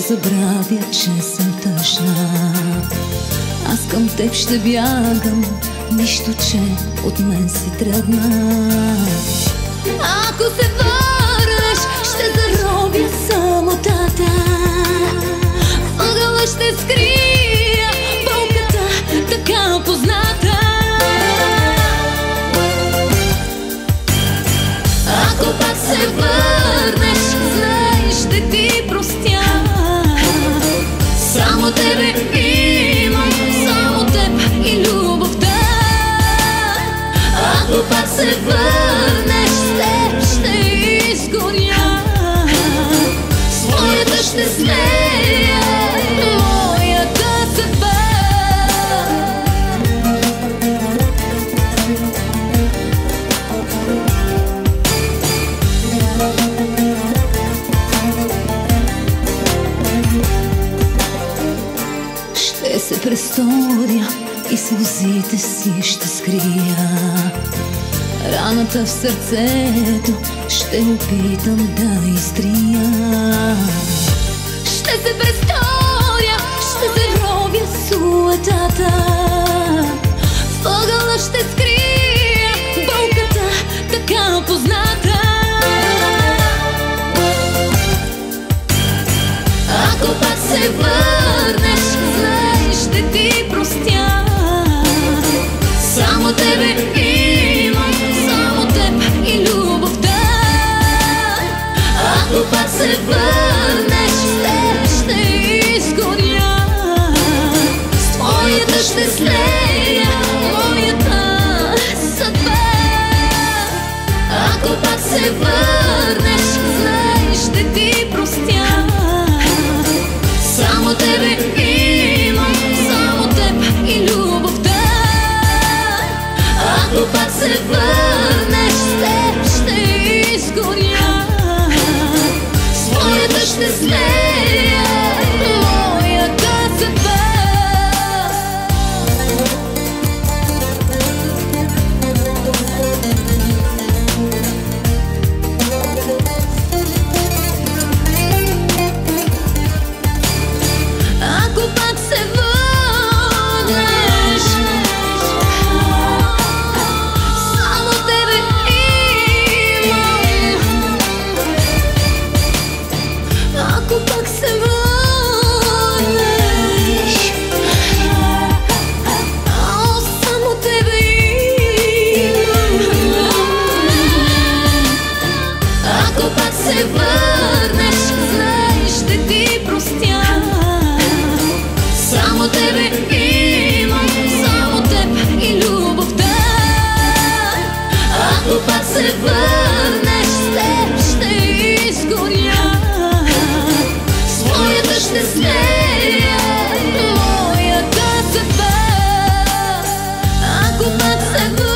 забравя, че съм тъжна. Аз към теб ще бягам, нищо, че от мен си тръгна. Ако се върнеш, ще заробя самотата. В ъгъла ще скрия болката, така позната. Ако пак се върнеш, знай, ще ти простя. Само тебе имам, само теб и любовта. Ако пак се върнеш, с теб ще изгоря. Своята ще смея моята съдба. Ще се престоря и сълзите си ще скрия. Раната в сърцето ще опитам да изтрия. Ще се престоря, ще се ровя суетата. В ъгъла ще скрия болката, така позната. Ако пак се върнеш, знай, ще ти простя. Само тебе имам, само теб и любовта. Ако пак се върнеш, с теб ще изгоря. С твоята ще слея моята съдба. Ако пак се върнеш, знай, ще ти простя. Само тебе имам, само теб и любовта. Ако пак се върнеш, с теб ще изгоря. Своята ще слея моята съдба. Ако пак се върнеш, само тебе имам. Ако пак се върнеш, само тебе имам. Ако пак се върнеш, знай, ще ти простя. Само тебе имам, само теб и любовта. Ако пак се върнеш, с теб ще изгоря. Своята ще смея моята съдба. Ако пак се върнеш,